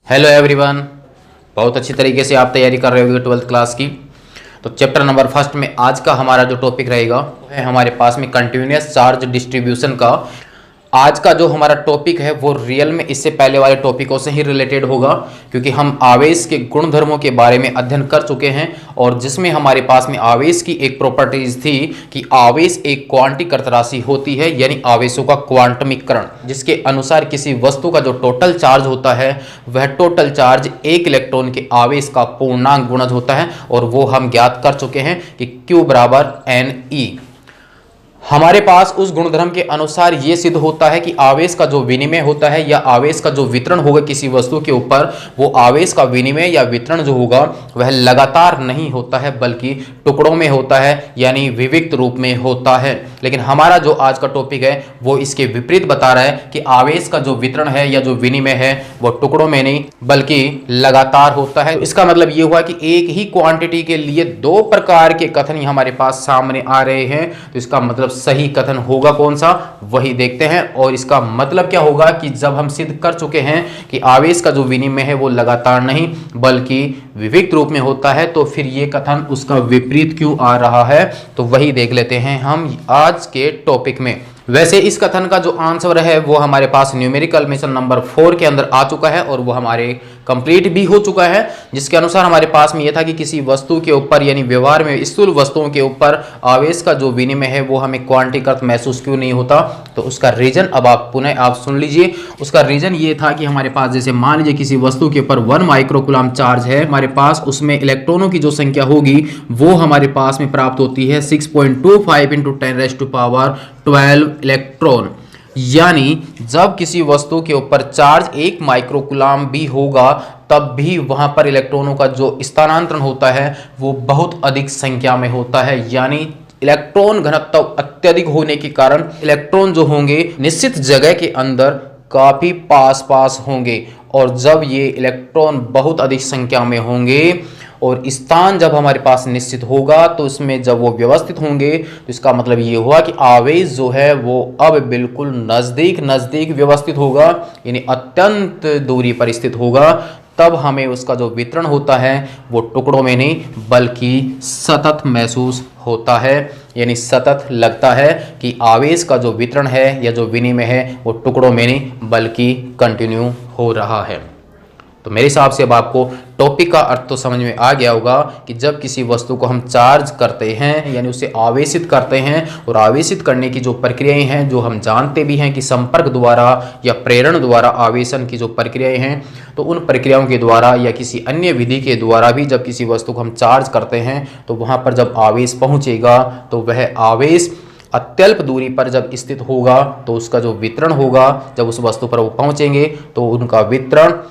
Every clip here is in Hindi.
Hello everyone. बहुत अच्छी तरीके से आप तैयारी कर रहे होगे 12th क्लास की। तो चैप्टर नंबर फर्स्ट में आज का हमारा जो टॉपिक रहेगा वो है हमारे पास में कंटिन्यूअस चार्ज डिस्ट्रीब्यूशन का। आज का जो हमारा टॉपिक है वो रियल में इससे पहले वाले टॉपिकों से ही रिलेटेड होगा, क्योंकि हम आवेश के गुणधर्मों के बारे में अध्ययन कर चुके हैं और जिसमें हमारे पास में आवेश की एक प्रॉपर्टीज थी कि आवेश एक क्वांटीकृत राशि होती है, यानी आवेशों का क्वांटमीकरण, जिसके अनुसार किसी वस्तु का जो टोटल चार्ज होता है वह टोटल चार्ज एक इलेक्ट्रॉन के आवेश का पूर्णांक गुणज होता है, और वो हम ज्ञात कर चुके हैं कि Q बराबर NE। हमारे पास उस गुणधर्म के अनुसार यह सिद्ध होता है कि आवेश का जो विनिमय होता है या आवेश का जो वितरण होगा किसी वस्तु के ऊपर, वो आवेश का विनिमय या वितरण जो होगा वह लगातार नहीं होता है बल्कि टुकड़ों में होता है, यानी विविक्त रूप में होता है। लेकिन हमारा जो आज का टॉपिक है वो इसके विपरीत बता रहा है कि आवेश का जो वितरण है या जो विनिमय है वो टुकड़ों में नहीं बल्कि लगातार होता है। इसका मतलब ये हुआ कि एक ही क्वांटिटी के लिए दो प्रकार के कथन हमारे पास सामने आ रहे हैं। तो इसका मतलब सही कथन होगा कौन सा, वही देखते हैं। और इसका मतलब क्या होगा कि जब हम सिद्ध कर चुके हैं कि आवेश का जो विनिमय है वो लगातार नहीं बल्कि विविक्त रूप में होता है, तो फिर ये कथन उसका विपरीत क्यों आ रहा है, तो वही देख लेते हैं हम आज के टॉपिक में। वैसे इस कथन का जो आंसर है वो हमारे पास न्यूमेरिकल मेथड नंबर 4 के अंदर आ चुका है और वो हमारे कंप्लीट भी हो चुका है, जिसके अनुसार हमारे पास में यह था कि किसी वस्तु के ऊपर यानी व्यवहार में स्थूल वस्तुओं के ऊपर आवेश का जो विनिमय है वो हमें क्वांटीकृत महसूस क्यों नहीं होता। तो उसका रीजन अब आप पुनः आप सुन लीजिए। उसका रीजन ये था कि हमारे पास जैसे मान लीजिए किसी वस्तु के ऊपर 1 माइक्रोकूलम चार्ज है, हमारे पास उसमें इलेक्ट्रॉनों की जो संख्या होगी वो हमारे पास में प्राप्त होती है 6.25 × 10⁻12 इलेक्ट्रॉन। यानी जब किसी वस्तु के ऊपर चार्ज 1 माइक्रोकूलम भी होगा तब भी वहां पर इलेक्ट्रॉनों का जो स्थानांतरण होता है वो बहुत अधिक संख्या में होता है। यानी इलेक्ट्रॉन घनत्व अत्यधिक होने के कारण इलेक्ट्रॉन जो होंगे निश्चित जगह के अंदर काफी पास पास होंगे, और जब ये इलेक्ट्रॉन बहुत अधिक संख्या में होंगे और स्थान जब हमारे पास निश्चित होगा तो उसमें जब वो व्यवस्थित होंगे तो इसका मतलब ये हुआ कि आवेश जो है वो अब बिल्कुल नजदीक नजदीक व्यवस्थित होगा, यानी अत्यंत दूरी पर स्थित होगा। तब हमें उसका जो वितरण होता है वो टुकड़ों में नहीं बल्कि सतत महसूस होता है, यानी सतत लगता है कि आवेश का जो वितरण है या जो विनिमय है वो टुकड़ों में नहीं बल्कि कंटिन्यू हो रहा है। तो मेरे हिसाब से अब आपको टॉपिक का अर्थ तो समझ में आ गया होगा कि जब किसी वस्तु को हम चार्ज करते हैं यानी उसे आवेशित करते हैं, और आवेशित करने की जो प्रक्रियाएं हैं जो हम जानते भी हैं कि संपर्क द्वारा या प्रेरण द्वारा आवेशन की जो प्रक्रियाएं हैं, तो उन प्रक्रियाओं के द्वारा या किसी अन्य विधि के द्वारा भी जब किसी वस्तु को हम चार्ज करते हैं तो वहाँ पर जब आवेश पहुँचेगा तो वह आवेश अत्यल्प दूरी पर जब स्थित होगा तो उसका जो वितरण होगा जब उस वस्तु पर वो पहुँचेंगे तो उनका वितरण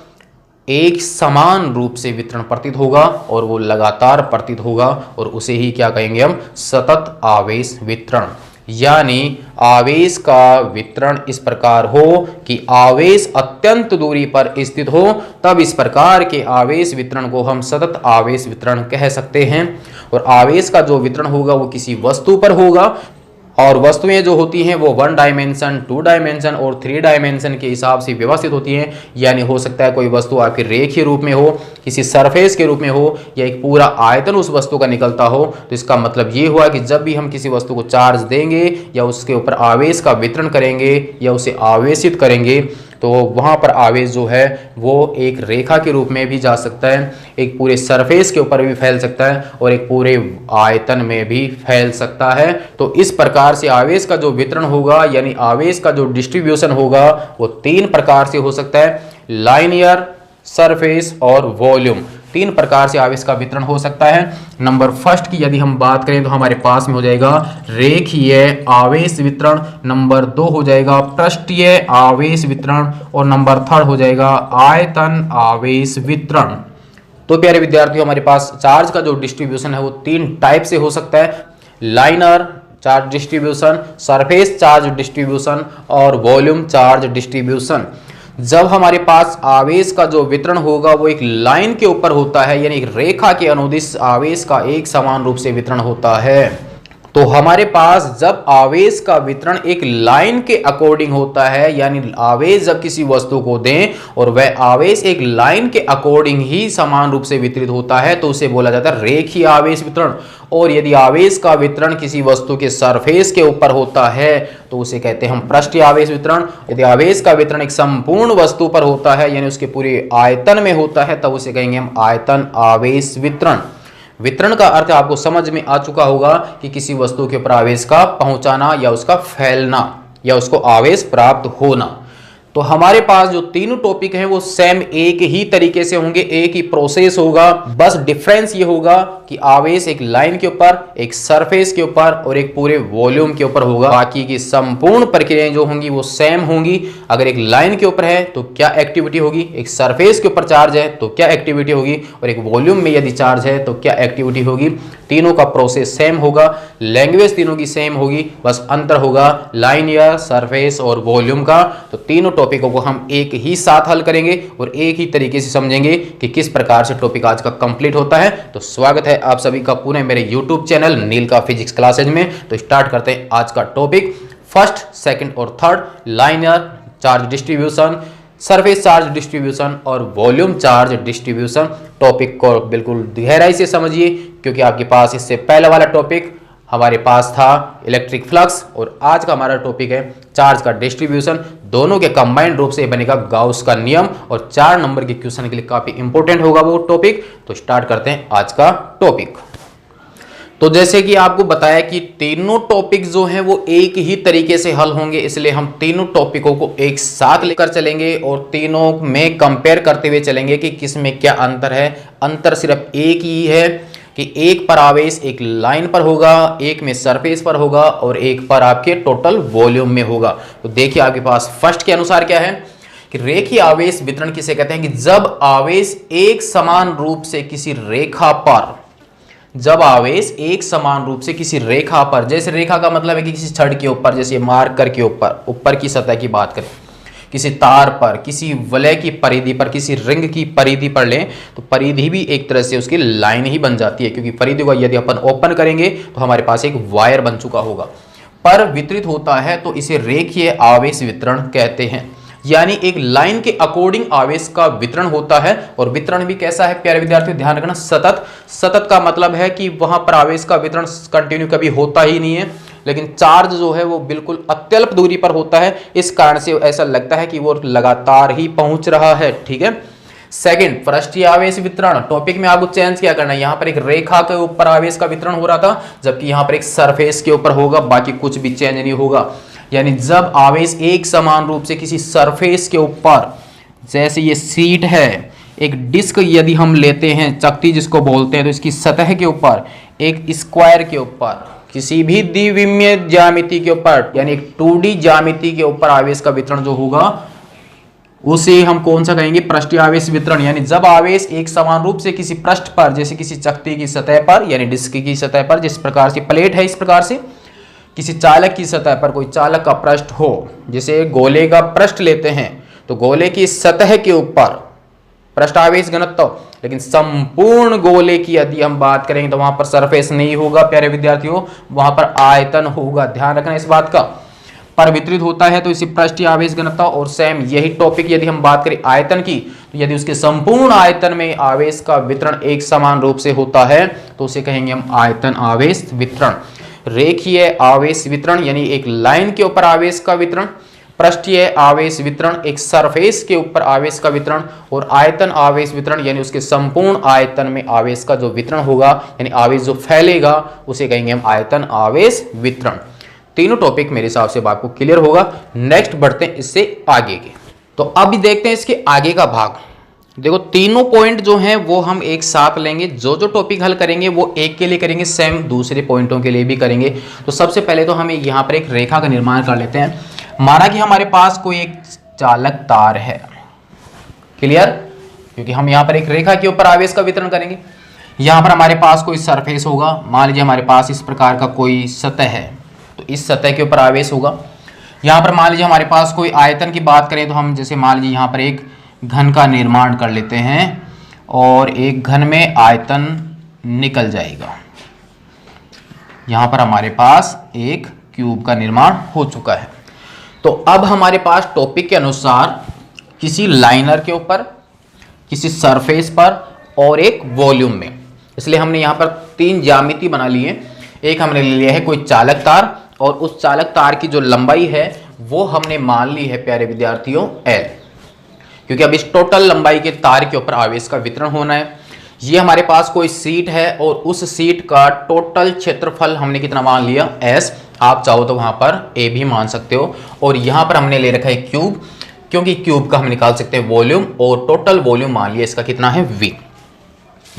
एक समान रूप से वितरण प्रतीत होगा और वो लगातार प्रतीत होगा, और उसे ही क्या कहेंगे हम, सतत आवेश वितरण। यानी आवेश का वितरण इस प्रकार हो कि आवेश अत्यंत दूरी पर स्थित हो, तब इस प्रकार के आवेश वितरण को हम सतत आवेश वितरण कह सकते हैं। और आवेश का जो वितरण होगा वो किसी वस्तु पर होगा, और वस्तुएं जो होती हैं वो 1 डायमेंशन 2 डायमेंशन और 3 डायमेंशन के हिसाब से व्यवस्थित होती हैं। यानी हो सकता है कोई वस्तु आपकी रेखीय रूप में हो, किसी सरफेस के रूप में हो, या एक पूरा आयतन उस वस्तु का निकलता हो। तो इसका मतलब ये हुआ कि जब भी हम किसी वस्तु को चार्ज देंगे या उसके ऊपर आवेश का वितरण करेंगे या उसे आवेशित करेंगे तो वहाँ पर आवेश जो है वो एक रेखा के रूप में भी जा सकता है, एक पूरे सरफेस के ऊपर भी फैल सकता है और एक पूरे आयतन में भी फैल सकता है। तो इस प्रकार से आवेश का जो वितरण होगा यानी आवेश का जो डिस्ट्रीब्यूशन होगा वो 3 प्रकार से हो सकता है, लाइनियर, सरफेस और वॉल्यूम। 3 प्रकार से आवेश का वितरण हो सकता है। नंबर फर्स्ट की यदि हम बात करें तो हमारे पास में हो जाएगा रेखीय आवेश वितरण, नंबर 2 हो जाएगा पृष्ठीय आवेश वितरण, और नंबर 3 हो जाएगा आयतन आवेश वितरण। तो प्यारे विद्यार्थियों, हमारे पास चार्ज का जो डिस्ट्रीब्यूशन है वो 3 टाइप से हो सकता है, liner charge distribution, surface charge distribution और वॉल्यूम चार्ज डिस्ट्रीब्यूशन। जब हमारे पास आवेश का जो वितरण होगा वो एक लाइन के ऊपर होता है, यानी एक रेखा के अनुदिश आवेश का एक समान रूप से वितरण होता है, तो हमारे पास जब आवेश का वितरण एक लाइन के अकॉर्डिंग होता है, यानी आवेश जब किसी वस्तु को दें और वह आवेश एक लाइन के अकॉर्डिंग ही समान रूप से वितरित होता है, तो उसे बोला जाता है रेखीय आवेश वितरण। और यदि आवेश का वितरण किसी वस्तु के सरफेस के ऊपर होता है तो उसे कहते हैं हम पृष्ठीय आवेश वितरण। यदि आवेश का वितरण एक संपूर्ण वस्तु पर होता है, यानी उसके पूरे आयतन में होता है, तब उसे कहेंगे हम आयतन आवेश वितरण। वितरण का अर्थ आपको समझ में आ चुका होगा कि किसी वस्तु के ऊपर आवेश का पहुंचाना या उसका फैलना या उसको आवेश प्राप्त होना। तो हमारे पास जो तीनों टॉपिक हैं वो सेम एक ही तरीके से होंगे, एक ही प्रोसेस होगा। बस डिफरेंस ये होगा कि आवेश एक लाइन के ऊपर, एक सरफेस के ऊपर और एक पूरे वॉल्यूम के ऊपर होगा। बाकी की संपूर्ण प्रक्रियाएं जो होंगी वो सेम होंगी। अगर एक लाइन के ऊपर है तो क्या एक्टिविटी होगी, एक सरफेस के ऊपर चार्ज है तो क्या एक्टिविटी होगी, और एक वॉल्यूम में यदि चार्ज है तो क्या एक्टिविटी होगी। तीनों का प्रोसेस सेम होगा, लैंग्वेज तीनों की सेम होगी, बस अंतर होगा लाइन या सरफेस और वॉल्यूम का। तो तीनों टॉपिकों को हम एक ही साथ हल करेंगे और एक ही तरीके से समझेंगे कि किस प्रकार से टॉपिक आज का कंप्लीट होता है। तो स्वागत है आप सभी का पुनः मेरे YouTube चैनल नील का फिजिक्स क्लासेज में। तो स्टार्ट करते हैं आज का टॉपिक। फर्स्ट, सेकंड और third, liner charge distribution, surface charge distribution और वॉल्यूम चार्ज डिस्ट्रीब्यूशन। टॉपिक को बिल्कुल गहराई से समझिए, क्योंकि आपके पास इससे पहले वाला टॉपिक हमारे पास था इलेक्ट्रिक फ्लक्स और आज का हमारा टॉपिक है चार्ज का डिस्ट्रीब्यूशन। दोनों के कंबाइंड रूप से बनेगा गाउस का नियम, और 4 नंबर के क्वेश्चन के लिए काफी इंपॉर्टेंट होगा वो टॉपिक। तो स्टार्ट करते हैं आज का टॉपिक। तो जैसे कि आपको बताया कि तीनों टॉपिक जो हैं वो एक ही तरीके से हल होंगे, इसलिए हम तीनों टॉपिकों को एक साथ लेकर चलेंगे और तीनों में कंपेयर करते हुए चलेंगे कि किस में क्या अंतर है। अंतर सिर्फ एक ही है कि एक पर आवेश एक लाइन पर होगा, एक में सरफेस पर होगा और एक पर आपके टोटल वॉल्यूम में होगा। तो देखिए आपके पास फर्स्ट के अनुसार क्या है कि रेखीय आवेश वितरण किसे कहते हैं कि जब आवेश एक समान रूप से किसी रेखा पर, जब आवेश एक समान रूप से किसी रेखा पर, जैसे रेखा का मतलब है कि किसी छड़ के ऊपर, जैसे मार्कर के ऊपर, ऊपर की सतह की बात करें, किसी तार पर, किसी वलय की परिधि पर, किसी रिंग की परिधि पर लें तो परिधि भी एक तरह से उसकी लाइन ही बन जाती है, क्योंकि परिधि को यदि अपन ओपन करेंगे तो हमारे पास एक वायर बन चुका होगा, पर वितरित होता है तो इसे रेखीय आवेश वितरण कहते हैं। यानी एक लाइन के अकॉर्डिंग आवेश का वितरण होता है। और वितरण भी कैसा है प्यारे विद्यार्थियों, ध्यान रखना, सतत। सतत का मतलब है कि वहां पर आवेश का वितरण कंटिन्यू कभी होता ही नहीं है, लेकिन चार्ज जो है वो बिल्कुल अत्यल्प दूरी पर होता है, इस कारण से ऐसा लगता है कि वो लगातार ही पहुंच रहा है। ठीक है। सेकंड, पृष्ठीय आवेश वितरण। टॉपिक में आपको चेंज क्या करना है, यहां पर एक रेखा के ऊपर आवेश का वितरण हो रहा था, जबकि यहां पर एक सरफेस के ऊपर होगा, बाकी कुछ भी चेंज नहीं होगा। यानी जब आवेश एक समान रूप से किसी सरफेस के ऊपर, जैसे ये सीट है, एक डिस्क यदि हम लेते हैं, चकती जिसको बोलते हैं, तो इसकी सतह के ऊपर एक स्क्वायर के ऊपर, किसी भी द्विविमीय ज्यामिति के ऊपर, यानी एक 2D ज्यामिति के ऊपर आवेश का वितरण जो होगा उसे हम कौन सा कहेंगे, पृष्ठीय आवेश वितरण। यानी जब आवेश एक समान रूप से किसी पृष्ठ पर, जैसे किसी चकती की सतह पर यानी डिस्क की सतह पर, जिस प्रकार से प्लेट है, इस प्रकार से किसी चालक की सतह पर कोई चालक का पृष्ठ हो, जैसे गोले का पृष्ठ लेते हैं तो गोले की सतह के ऊपर पृष्ठ आवेश घनत्व, लेकिन संपूर्ण गोले की यदि हम बात करेंगे तो वहां पर सरफेस नहीं होगा प्यारे विद्यार्थियों, वहां पर आयतन होगा। ध्यान रखना इस बात का, पर वितरित होता है तो इसी पृष्ठीय आवेश घनत्व। और सेम यही टॉपिक यदि हम बात करें आयतन की, तो यदि उसके संपूर्ण आयतन में आवेश का वितरण एक समान रूप से होता है तो उसे कहेंगे हम आयतन आवेश वितरण। रेखीय आवेश वितरण यानी एक लाइन के ऊपर आवेश का वितरण, पृष्ठीय आवेश वितरण एक सरफेस के ऊपर आवेश का वितरण, और आयतन आवेश वितरण यानी उसके संपूर्ण आयतन में आवेश का जो वितरण होगा, यानी आवेश जो फैलेगा, उसे कहेंगे हम आयतन आवेश वितरण। तीनों टॉपिक मेरे हिसाब से आपको क्लियर होगा। नेक्स्ट बढ़ते हैं इससे आगे के। तो अभी देखते हैं इसके आगे का भाग। देखो तीनों पॉइंट जो हैं वो हम एक साथ लेंगे, जो जो टॉपिक हल करेंगे वो एक के लिए करेंगे, सेम दूसरे पॉइंटों के लिए भी करेंगे। तो सबसे पहले तो हम यहाँ पर एक रेखा का निर्माण कर लेते हैं। माना कि हमारे पास कोई एक चालक तार है, क्लियर, क्योंकि हम यहाँ पर एक रेखा के ऊपर आवेश का वितरण करेंगे। यहाँ पर हमारे पास कोई सरफेस होगा, मान लीजिए हमारे पास इस प्रकार का कोई सतह है, तो इस सतह के ऊपर आवेश होगा। यहाँ पर मान लीजिए हमारे पास कोई आयतन की बात करें तो हम जैसे मान लीजिए यहाँ पर एक घन का निर्माण कर लेते हैं और एक घन में आयतन निकल जाएगा। यहाँ पर हमारे पास एक क्यूब का निर्माण हो चुका है। तो अब हमारे पास टॉपिक के अनुसार किसी लाइनर के ऊपर, किसी सरफेस पर और एक वॉल्यूम में, इसलिए हमने यहाँ पर 3 ज्यामिति बना लिए। एक हमने ले लिया है कोई चालक तार, और उस चालक तार की जो लंबाई है वो हमने मान ली है प्यारे विद्यार्थियों L, क्योंकि अब इस टोटल लंबाई के तार के ऊपर आवेश का वितरण होना है। ये हमारे पास कोई सीट है और उस सीट का टोटल क्षेत्रफल हमने कितना मान लिया S। आप चाहो तो वहां पर A भी मान सकते हो। और यहां पर हमने ले रखा है क्यूब, क्योंकि क्यूब का हम निकाल सकते हैं वॉल्यूम, और टोटल वॉल्यूम मान लिया इसका कितना है V।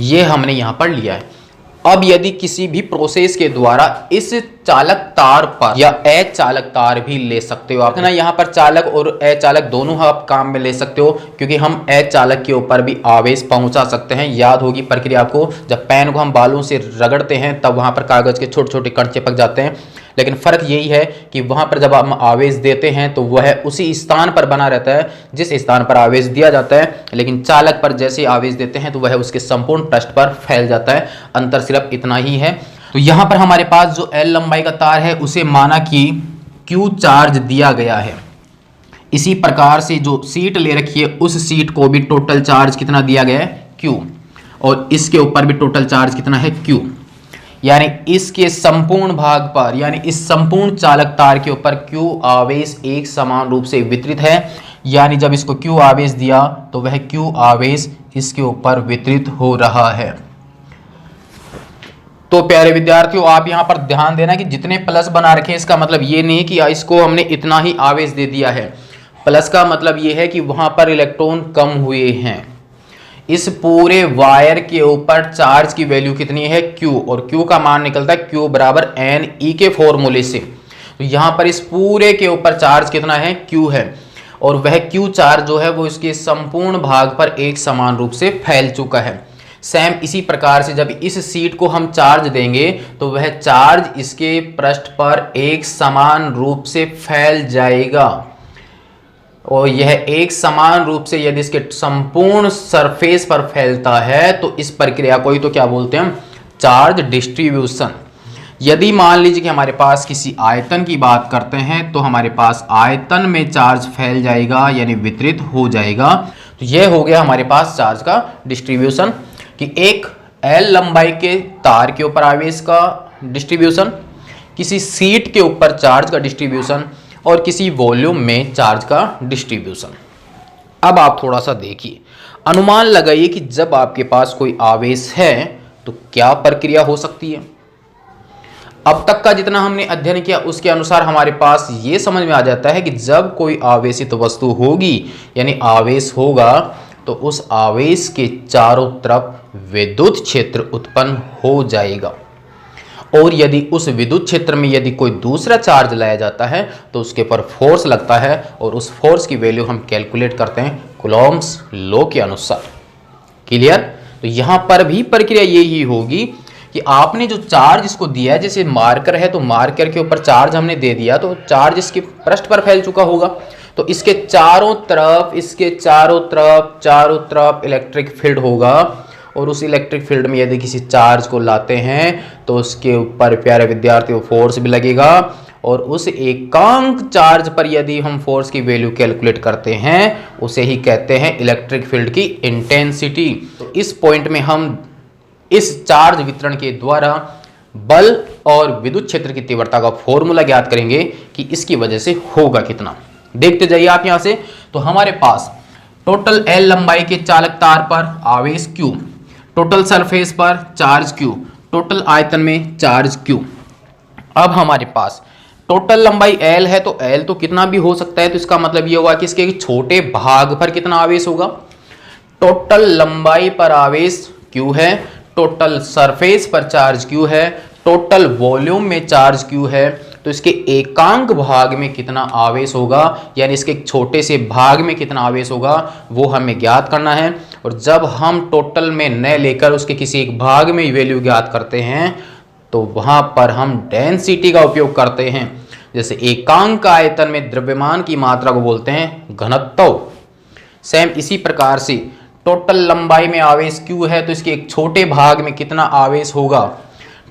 ये हमने यहां पर लिया है। अब यदि किसी भी प्रोसेस के द्वारा इस चालक तार पर, या अचालक तार भी ले सकते हो आप ना, यहाँ पर चालक और अचालक दोनों आप काम में ले सकते हो, क्योंकि हम अचालक के ऊपर भी आवेश पहुंचा सकते हैं। याद होगी प्रक्रिया आपको, जब पेन को हम बालों से रगड़ते हैं तब वहां पर कागज के छोटे छोटे कण चिपक जाते हैं, लेकिन फर्क यही है कि वहां पर जब हम आवेश देते हैं तो वह उसी स्थान पर बना रहता है जिस स्थान पर आवेश दिया जाता है, लेकिन चालक पर जैसे आवेश देते हैं तो वह उसके संपूर्ण पृष्ठ पर फैल जाता है। अंतर सिर्फ इतना ही है। तो यहां पर हमारे पास जो L लंबाई का तार है उसे माना कि Q चार्ज दिया गया है। इसी प्रकार से जो सीट ले रखी है उस सीट को भी टोटल चार्ज कितना दिया गया है Q, और इसके ऊपर भी टोटल चार्ज कितना है Q, यानी इसके संपूर्ण भाग पर, यानी इस संपूर्ण चालक तार के ऊपर Q आवेश एक समान रूप से वितरित है। यानी जब इसको Q आवेश दिया तो वह Q आवेश इसके ऊपर वितरित हो रहा है। तो प्यारे विद्यार्थियों, आप यहां पर ध्यान देना कि जितने प्लस बना रखे हैं इसका मतलब ये नहीं कि इसको हमने इतना ही आवेश दे दिया है। प्लस का मतलब ये है कि वहां पर इलेक्ट्रॉन कम हुए हैं। इस पूरे वायर के ऊपर चार्ज की वैल्यू कितनी है Q, और Q का मान निकलता है Q बराबर NE के फॉर्मूले से। तो यहां पर इस पूरे के ऊपर चार्ज कितना है Q है, और वह Q चार्ज जो है वो इसके संपूर्ण भाग पर एक समान रूप से फैल चुका है। सेम इसी प्रकार से जब इस सीट को हम चार्ज देंगे तो वह चार्ज इसके पृष्ठ पर एक समान रूप से फैल जाएगा, और यह एक समान रूप से यदि इसके संपूर्ण सरफेस पर फैलता है तो इस प्रक्रिया को ही तो क्या बोलते हैं हम, चार्ज डिस्ट्रीब्यूशन। यदि मान लीजिए कि हमारे पास किसी आयतन की बात करते हैं तो हमारे पास आयतन में चार्ज फैल जाएगा, यानी वितरित हो जाएगा। तो यह हो गया हमारे पास चार्ज का डिस्ट्रीब्यूशन, कि एक L लंबाई के तार के ऊपर आवेश का डिस्ट्रीब्यूशन, किसी सीट के ऊपर चार्ज का डिस्ट्रीब्यूशन, और किसी वॉल्यूम में चार्ज का डिस्ट्रीब्यूशन। अब आप थोड़ा सा देखिए, अनुमान लगाइए कि जब आपके पास कोई आवेश है तो क्या प्रक्रिया हो सकती है। अब तक का जितना हमने अध्ययन किया उसके अनुसार हमारे पास ये समझ में आ जाता है कि जब कोई आवेशित वस्तु होगी, यानी आवेश होगा, तो उस आवेश के चारों तरफ विद्युत क्षेत्र उत्पन्न हो जाएगा, और यदि उस विद्युत क्षेत्र में यदि कोई दूसरा चार्ज लाया जाता है तो उसके ऊपर फोर्स लगता है, और उस फोर्स की वैल्यू हम कैलकुलेट करते हैं कूलॉम्स लॉ के अनुसार। क्लियर। तो यहां पर भी प्रक्रिया यही होगी कि आपने जो चार्ज इसको दिया है, जैसे मार्कर है तो मार्कर के ऊपर चार्ज हमने दे दिया तो चार्ज इसके पृष्ठ पर फैल चुका होगा, तो इसके चारों तरफ इलेक्ट्रिक फील्ड होगा, और उस इलेक्ट्रिक फील्ड में यदि किसी चार्ज को लाते हैं तो उसके ऊपर प्यारे विद्यार्थियों फोर्स भी लगेगा, और उस एकांक चार्ज पर यदि हम फोर्स की वैल्यू कैलकुलेट करते हैं उसे ही कहते हैं इलेक्ट्रिक फील्ड की इंटेंसिटी। तो इस पॉइंट में हम इस चार्ज वितरण के द्वारा बल और विद्युत क्षेत्र की तीव्रता का फॉर्मूला ज्ञात करेंगे कि इसकी वजह से होगा कितना। देखते जाइए आप यहां से। तो हमारे पास टोटल L लंबाई के चालक तार पर आवेश Q, टोटल सरफेस पर चार्ज Q, टोटल आयतन में चार्ज Q। अब हमारे पास टोटल लंबाई L है तो L तो कितना भी हो सकता है, तो इसका मतलब यह हुआ कि इसके छोटे भाग पर कितना आवेश होगा। टोटल लंबाई पर आवेश Q है, टोटल सरफेस पर चार्ज Q है, टोटल वॉल्यूम में चार्ज Q है, तो इसके एकांक भाग में कितना आवेश होगा, यानी इसके एक छोटे से भाग में कितना आवेश होगा वो हमें ज्ञात करना है। और जब हम टोटल में न लेकर उसके किसी एक भाग में वैल्यू ज्ञात करते हैं तो वहां पर हम डेंसिटी का उपयोग करते हैं। जैसे एकांक आयतन में द्रव्यमान की मात्रा को बोलते हैं घनत्व। सेम इसी प्रकार से टोटल लंबाई में आवेश Q है तो इसके एक छोटे भाग में कितना आवेश होगा।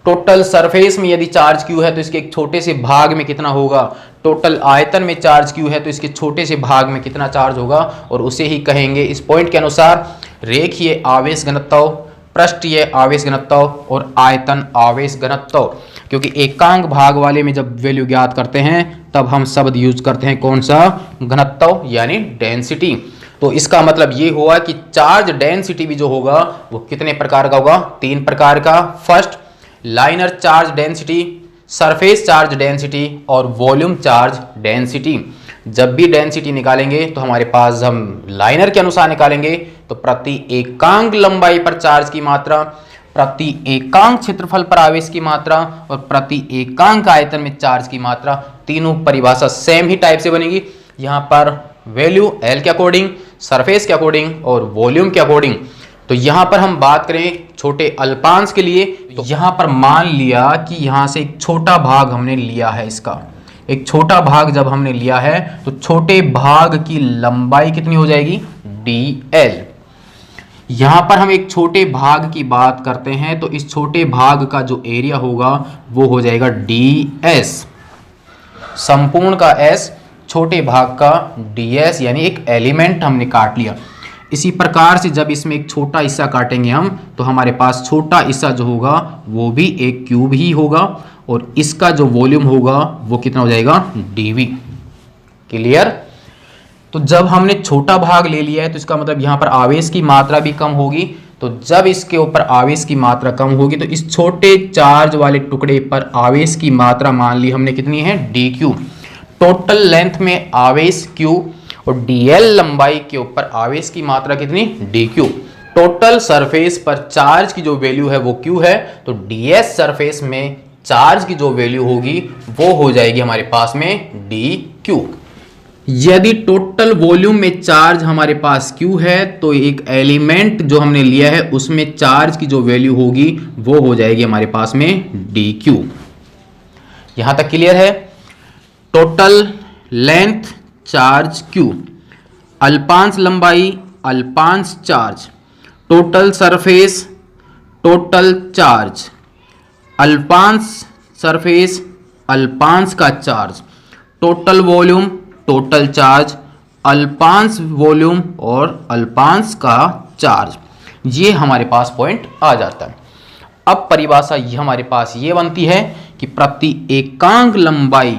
टोटल सरफेस में यदि चार्ज क्यू है तो इसके एक छोटे से भाग में कितना होगा, टोटल आयतन में चार्ज क्यू है तो इसके छोटे से भाग में कितना चार्ज होगा, और उसे ही कहेंगे इस पॉइंट के अनुसार रेखीय आवेश घनत्व, पृष्ठीय आवेश घनत्व और आयतन आवेश घनत्व। क्योंकि एकांक भाग वाले में जब वैल्यू ज्ञात करते हैं तब हम शब्द यूज करते हैं कौन सा, घनत्व यानी डेंसिटी। तो इसका मतलब ये हुआ कि चार्ज डेंसिटी भी जो होगा वो कितने प्रकार का होगा, 3 प्रकार का। First liner charge density, surface charge density और वॉल्यूम चार्ज डेंसिटी। जब भी डेंसिटी निकालेंगे तो हमारे पास हम लाइनर के अनुसार निकालेंगे तो प्रति एकांक लंबाई पर चार्ज की मात्रा, प्रति एकांक क्षेत्रफल पर आवेश की मात्रा और प्रति एकांक आयतन में चार्ज की मात्रा, तीनों परिभाषा सेम ही टाइप से बनेगी। यहाँ पर वैल्यू एल के अकॉर्डिंग, सरफेस के अकॉर्डिंग और वॉल्यूम के अकॉर्डिंग। तो यहाँ पर हम बात करें छोटे अल्पांश के लिए, तो यहाँ पर मान लिया कि यहाँ से एक छोटा भाग हमने लिया है, इसका एक छोटा भाग जब हमने लिया है तो छोटे भाग की लंबाई कितनी हो जाएगी, dl। यहाँ पर हम एक छोटे भाग की बात करते हैं तो इस छोटे भाग का जो एरिया होगा वो हो जाएगा ds, संपूर्ण का s, छोटे भाग का ds, यानी एक एलिमेंट हमने काट लिया। इसी प्रकार से जब इसमें एक छोटा हिस्सा काटेंगे हम तो हमारे पास छोटा हिस्सा जो होगा वो भी एक क्यूब ही होगा और इसका जो वॉल्यूम होगा वो कितना हो जाएगा, dv। क्लियर। तो जब हमने छोटा भाग ले लिया है तो इसका मतलब यहाँ पर आवेश की मात्रा भी कम होगी। तो जब इसके ऊपर आवेश की मात्रा कम होगी तो इस छोटे चार्ज वाले टुकड़े पर आवेश की मात्रा मान ली हमने कितनी है, dq। टोटल लेंथ में आवेश q और dl लंबाई के ऊपर आवेश की मात्रा कितनी, dq। टोटल सरफेस पर चार्ज की जो वैल्यू है वो q है, तो ds सरफेस में चार्ज की जो वैल्यू होगी वो हो जाएगी हमारे पास में dq। यदि टोटल वॉल्यूम में चार्ज हमारे पास q है तो एक एलिमेंट जो हमने लिया है उसमें चार्ज की जो वैल्यू होगी वो हो जाएगी हमारे पास में dq। यहां तक क्लियर है। टोटल लेंथ चार्ज q, अल्पांश लंबाई अल्पांश charge, total surface total charge, अल्पांश सरफेस अल्पांश का charge, total volume total charge, अल्पांश वॉल्यूम और अल्पांश का चार्ज। ये हमारे पास पॉइंट आ जाता है। अब परिभाषा ये हमारे पास ये बनती है कि प्रति एकांक लंबाई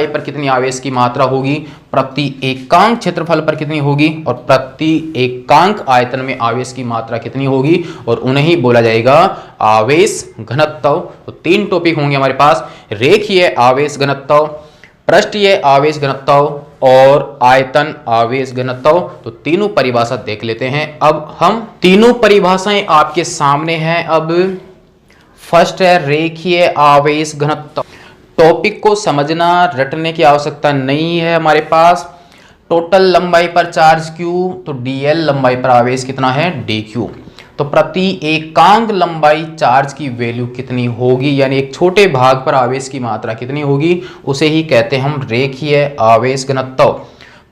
पर कितनी आवेश की मात्रा होगी, प्रति एकांक क्षेत्रफल पर कितनी होगी और प्रति एकांक आयतन में आवेश की मात्रा कितनी होगी, और उन्हें ही बोला जाएगा आवेश घनत्व। तो 3 टॉपिक होंगे हमारे पास, रेखीय आवेश घनत्व, पृष्ठीय आवेश घनत्व और आयतन आवेश घनत्व। तो तीनों परिभाषा देख लेते हैं। अब हम तीनों परिभाषाएं आपके सामने हैं। अब फर्स्ट है रेखीय आवेश घनत्व। टॉपिक को समझना, रटने की आवश्यकता नहीं है हमारे पास। टोटल लंबाई पर चार्ज q, तो dl लंबाई पर आवेश कितना है, dq। तो प्रति एकांक लंबाई चार्ज की वैल्यू कितनी होगी, यानी एक छोटे भाग पर आवेश की मात्रा कितनी होगी, उसे ही कहते हैं हम रेखीय आवेश घनत्व।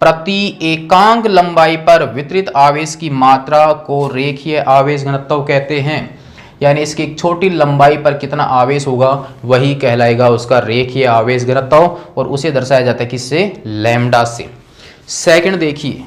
प्रति एकांक लंबाई पर वितरित आवेश की मात्रा को रेखीय आवेश घनत्व कहते हैं। यानी इसकी एक छोटी लंबाई पर कितना आवेश होगा वही कहलाएगा उसका रेखीय आवेश घनत्व, और उसे दर्शाया जाता है किससे, लैम्डा से। सेकंड देखिए,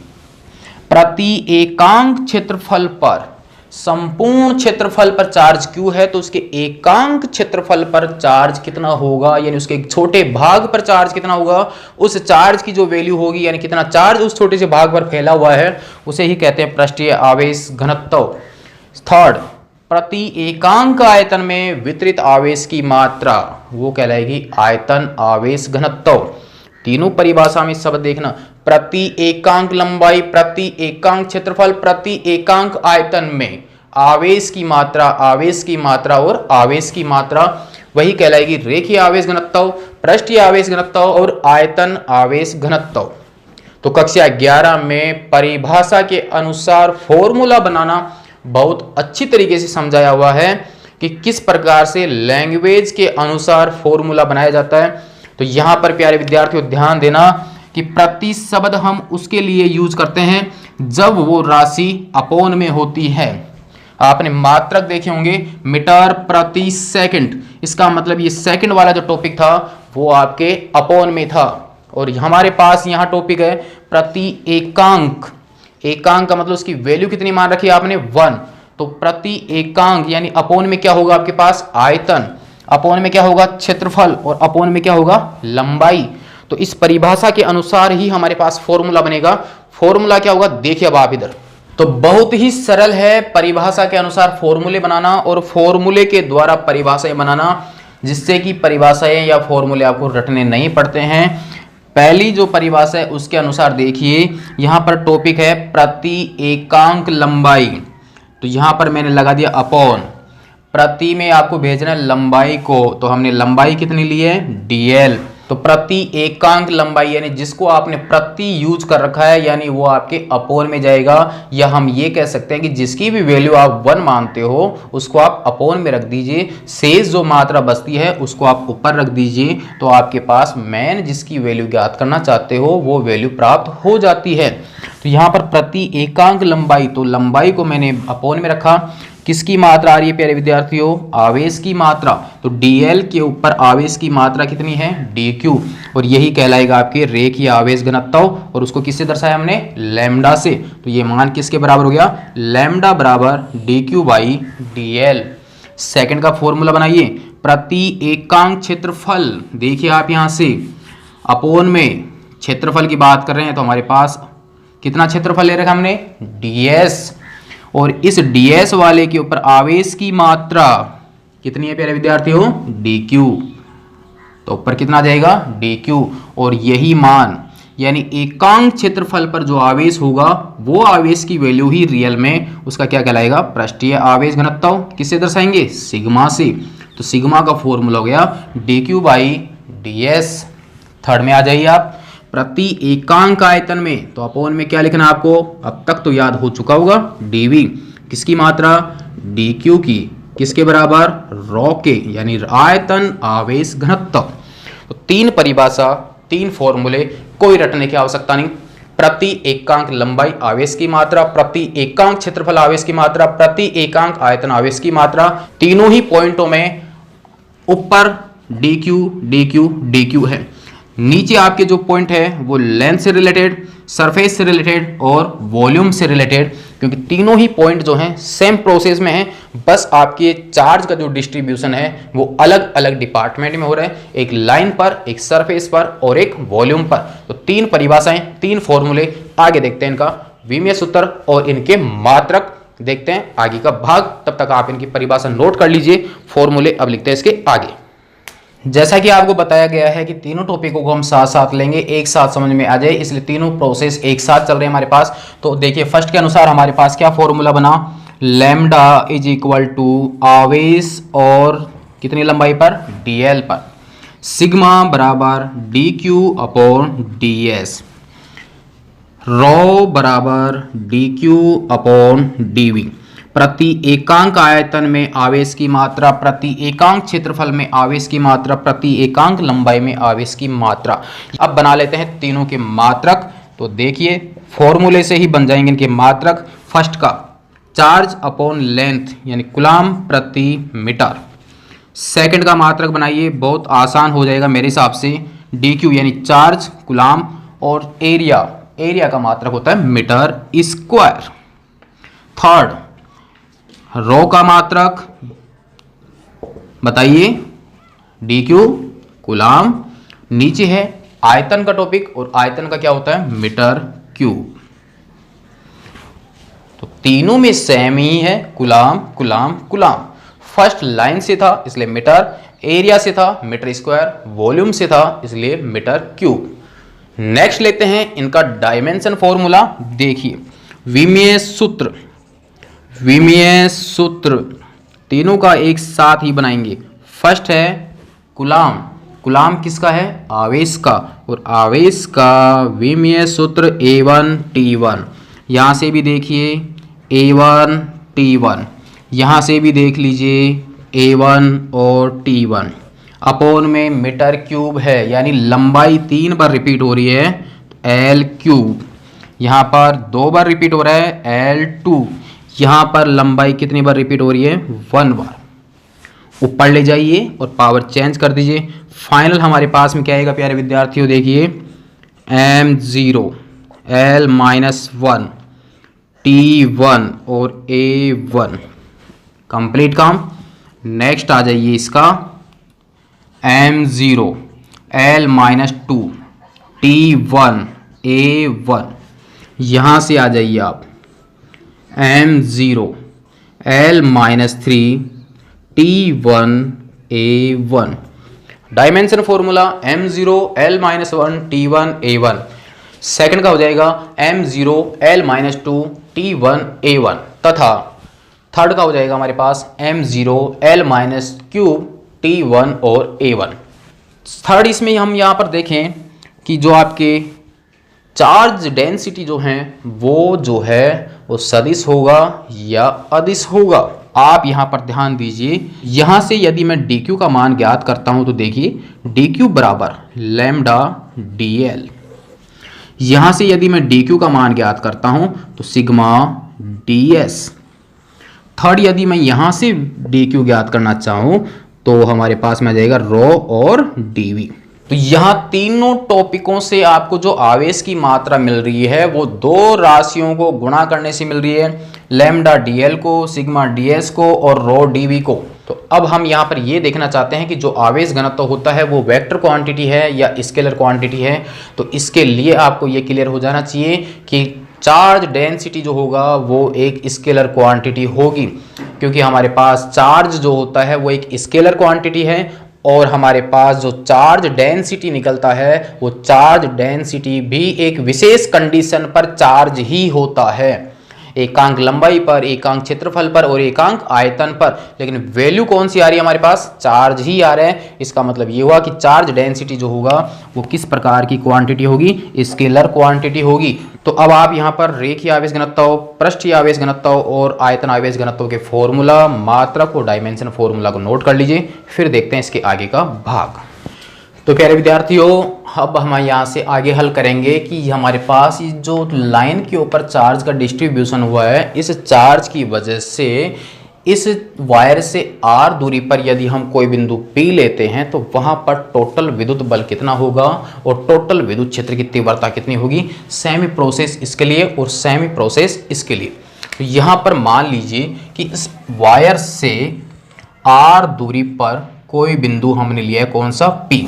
प्रति एकांक क्षेत्रफल पर, संपूर्ण क्षेत्रफल पर चार्ज q है तो उसके एकांक क्षेत्रफल पर चार्ज कितना होगा, यानी उसके एक छोटे भाग पर चार्ज कितना होगा, उस चार्ज की जो वैल्यू होगी, यानी कितना चार्ज उस छोटे से भाग पर फैला हुआ है, उसे ही कहते हैं पृष्ठीय आवेश घनत्व। थर्ड, प्रति एकांक आयतन में वितरित आवेश की मात्रा वो कहलाएगी आयतन आवेश घनत्व। तीनों परिभाषा में शब्द देखना, प्रति एकांक लंबाई, प्रति एकांक क्षेत्रफल, प्रति एकांक आयतन में आवेश की मात्रा और आवेश की मात्रा, वही कहलाएगी रेखीय आवेश घनत्व, पृष्ठीय आवेश घनत्व और आयतन आवेश घनत्व। तो कक्षा 11 में परिभाषा के अनुसार फॉर्मूला बनाना बहुत अच्छी तरीके से समझाया हुआ है कि किस प्रकार से लैंग्वेज के अनुसार फॉर्मूला बनाया जाता है। तो यहां पर प्यारे विद्यार्थियों ध्यान देना कि प्रति शब्द हम उसके लिए यूज करते हैं जब वो राशि अपोन में होती है। आपने मात्रक देखे होंगे मीटर प्रति सेकंड, इसका मतलब ये सेकंड वाला जो टॉपिक था वो आपके अपॉन में था। और हमारे पास यहाँ टॉपिक है प्रति एकांक। एकांक का मतलब उसकी वैल्यू कितनी मान रखी है आपने 1, तो प्रति एकांक यानी अपॉन में क्या होगा आपके पास आयतन, अपॉन में क्या होगा क्षेत्रफल और अपॉन में क्या होगा लंबाई। तो इस परिभाषा के अनुसार ही हमारे पास फॉर्मूला बनेगा। फॉर्मूला क्या होगा देखिए अब आप इधर, तो बहुत ही सरल है परिभाषा के अनुसार फॉर्मूले बनाना और फॉर्मूले के द्वारा परिभाषाएं बनाना, जिससे कि परिभाषाएं या फॉर्मूले आपको रटने नहीं पड़ते हैं। पहली जो परिभाषा है उसके अनुसार देखिए, यहां पर टॉपिक है प्रति एकांक लंबाई, तो यहां पर मैंने लगा दिया अपॉन, प्रति में आपको भेजना है लंबाई को, तो हमने लंबाई कितनी ली है dl, तो प्रति एकांक लंबाई यानी जिसको आपने प्रति यूज कर रखा है यानी वो आपके अपॉन में जाएगा। या हम ये कह सकते हैं कि जिसकी भी वैल्यू आप 1 मानते हो उसको आप अपॉन में रख दीजिए, शेष जो मात्रा बचती है उसको आप ऊपर रख दीजिए, तो आपके पास मैन जिसकी वैल्यू ज्ञात करना चाहते हो वो वैल्यू प्राप्त हो जाती है। तो यहाँ पर प्रति एकांक लंबाई, तो लंबाई को मैंने अपॉन में रखा, किसकी मात्रा आ रही है प्यारे विद्यार्थियों आवेश की मात्रा, तो dl के ऊपर आवेश की मात्रा कितनी है dq, और यही कहलाएगा आपके रेखीय आवेश घनत्व, और उसको किससे दर्शाया हमने लैम्डा से, तो ये मान किसके बराबर हो गया लैम्डा बराबर dq बाई dl। सेकंड का फॉर्मूला बनाइए प्रति एकांक क्षेत्रफल, देखिए आप यहां से अपोन में क्षेत्रफल की बात कर रहे हैं तो हमारे पास कितना क्षेत्रफल ले रखा हमने ds, और इस ds वाले के ऊपर आवेश की मात्रा कितनी है प्यारे विद्यार्थियों dq, तो ऊपर कितना आ जाएगा dq, और यही मान यानी एकांक क्षेत्रफल पर जो आवेश होगा वो आवेश की वैल्यू ही रियल में उसका क्या कहलाएगा पृष्ठीय आवेश घनत्व, किससे दर्शाएंगे सिग्मा से, तो सिग्मा का फॉर्मूला हो गया dq बाई ds। थर्ड में आ जाइए आप प्रति एकांक आयतन में, तो अपॉन में क्या लिखना है आपको, अब तक तो याद हो चुका होगा dv, किसकी मात्रा dq की, किसके बराबर रॉ के यानी आयतन आवेश घनत्व। तो तीन परिभाषा तीन फॉर्मूले, कोई रटने की आवश्यकता नहीं। प्रति एकांक लंबाई आवेश की मात्रा, प्रति एकांक क्षेत्रफल आवेश की मात्रा, प्रति एकांक आयतन आवेश की मात्रा, तीनों ही पॉइंटों में ऊपर dq dq dq है, नीचे आपके जो पॉइंट है वो लेंथ से रिलेटेड, सरफेस से रिलेटेड और वॉल्यूम से रिलेटेड, क्योंकि तीनों ही पॉइंट जो हैं सेम प्रोसेस में हैं, बस आपके चार्ज का जो डिस्ट्रीब्यूशन है वो अलग अलग डिपार्टमेंट में हो रहा है, एक लाइन पर, एक सरफेस पर और एक वॉल्यूम पर। तो तीन परिभाषाएं, तीन फॉर्मूले, आगे देखते हैं इनका विमीय सूत्र और इनके मात्रक, देखते हैं आगे का भाग। तब तक आप इनकी परिभाषा नोट कर लीजिए, फॉर्मूले अब लिखते हैं इसके आगे। जैसा कि आपको बताया गया है कि तीनों टॉपिकों को हम साथ साथ लेंगे, एक साथ समझ में आ जाए, इसलिए तीनों प्रोसेस एक साथ चल रहे हैं हमारे पास। तो देखिए फर्स्ट के अनुसार हमारे पास क्या फॉर्मूला बना, लैम्डा इज इक्वल टू आवेश और कितनी लंबाई पर dl पर, सिग्मा बराबर dq अपॉन ds, रॉ बराबर dq अपॉन dv, प्रति एकांक आयतन में आवेश की मात्रा, प्रति एकांक क्षेत्रफल में आवेश की मात्रा, प्रति एकांक लंबाई में आवेश की मात्रा। अब बना लेते हैं तीनों के मात्रक। तो देखिए फॉर्मूले से ही बन जाएंगे इनके मात्रक। फर्स्ट का चार्ज अपॉन लेंथ यानी कूलम प्रति मीटर। सेकंड का मात्रक बनाइए, बहुत आसान हो जाएगा मेरे हिसाब से, dq यानी चार्ज कूलम, और एरिया, एरिया का मात्रक होता है मीटर स्क्वायर। थर्ड रो का मात्रक बताइए dq कूलम, नीचे है आयतन का टॉपिक और आयतन का क्या होता है मीटर क्यूब। तो तीनों में सेम ही है, coulomb coulomb coulomb. First line से था इसलिए मीटर, एरिया से था मीटर स्क्वायर, वॉल्यूम से था इसलिए मीटर क्यूब। नेक्स्ट लेते हैं इनका डायमेंशन फॉर्मूला। देखिए विमीय सूत्र, विमीय सूत्र तीनों का एक साथ ही बनाएंगे। फर्स्ट है कूलम, कूलम किसका है आवेश का, और आवेश का विमीय सूत्र A1 T1, यहाँ से भी देखिए A1 T1, यहाँ से भी देख लीजिए A1 और T1, अपॉन में मीटर क्यूब है यानी लंबाई 3 बार रिपीट हो रही है L क्यूब, यहाँ पर 2 बार रिपीट हो रहा है L2, यहाँ पर लंबाई कितनी बार रिपीट हो रही है, 1 बार। ऊपर ले जाइए और पावर चेंज कर दीजिए। फाइनल हमारे पास में क्या आएगा प्यारे विद्यार्थियों, देखिए m0 l-1 t1 और a1। कंप्लीट काम। नेक्स्ट आ जाइए इसका m0 l-2 t1 a1। यहाँ से आ जाइए आप m0 l-3 t1 a1। Dimension formula m0 l-1 t1 a1। Second का हो जाएगा m0 l-2 t1 a1 तथा थर्ड का हो जाएगा हमारे पास m0 l-3 t1 और a1। थर्ड इसमें हम यहाँ पर देखें कि जो आपके चार्ज डेंसिटी जो है वो सदिश होगा या अदिश होगा। आप यहाँ पर ध्यान दीजिए, यहाँ से यदि मैं dq का मान ज्ञात करता हूँ तो देखिए dq बराबर लैम्डा dl। यहाँ से यदि मैं dq का मान ज्ञात करता हूँ तो सिग्मा ds। थर्ड यदि मैं यहाँ से dq ज्ञात करना चाहूँ तो हमारे पास में आ जाएगा रो और dv। तो यहाँ तीनों टॉपिकों से आपको जो आवेश की मात्रा मिल रही है वो दो राशियों को गुणा करने से मिल रही है, लैम्डा dl को, सिग्मा ds को और रो dv को। तो अब हम यहाँ पर ये देखना चाहते हैं कि जो आवेश घनत्व होता है वो वेक्टर क्वांटिटी है या स्केलर क्वांटिटी है। तो इसके लिए आपको ये क्लियर हो जाना चाहिए कि चार्ज डेंसिटी जो होगा वो एक स्केलर क्वांटिटी होगी, क्योंकि हमारे पास चार्ज जो होता है वो एक स्केलर क्वांटिटी है और हमारे पास जो चार्ज डेंसिटी निकलता है वो चार्ज डेंसिटी भी एक विशेष कंडीशन पर चार्ज ही होता है, एकांक लंबाई पर, एकांक क्षेत्रफल पर और एकांक आयतन पर। लेकिन वैल्यू कौन सी आ रही है हमारे पास, चार्ज ही आ रहा है। इसका मतलब ये हुआ कि चार्ज डेंसिटी जो होगा वो किस प्रकार की क्वांटिटी होगी, स्केलर क्वांटिटी होगी। तो अब आप यहाँ पर रेखीय आवेश घनत्व, पृष्ठीय आवेश घनत्व और आयतन आवेश घनत्व के फॉर्मूला, मात्रक और डायमेंशन फॉर्मूला को नोट कर लीजिए। फिर देखते हैं इसके आगे का भाग। तो प्यारे विद्यार्थियों, अब हम यहाँ से आगे हल करेंगे कि हमारे पास ये जो लाइन के ऊपर चार्ज का डिस्ट्रीब्यूशन हुआ है, इस चार्ज की वजह से इस वायर से r दूरी पर यदि हम कोई बिंदु P लेते हैं तो वहां पर टोटल विद्युत बल कितना होगा और टोटल विद्युत क्षेत्र की तीव्रता कितनी होगी, सेमी प्रोसेस इसके लिए और सेमी प्रोसेस इसके लिए। तो यहाँ पर मान लीजिए कि इस वायर से r दूरी पर कोई बिंदु हमने लिया है, कौन सा, P,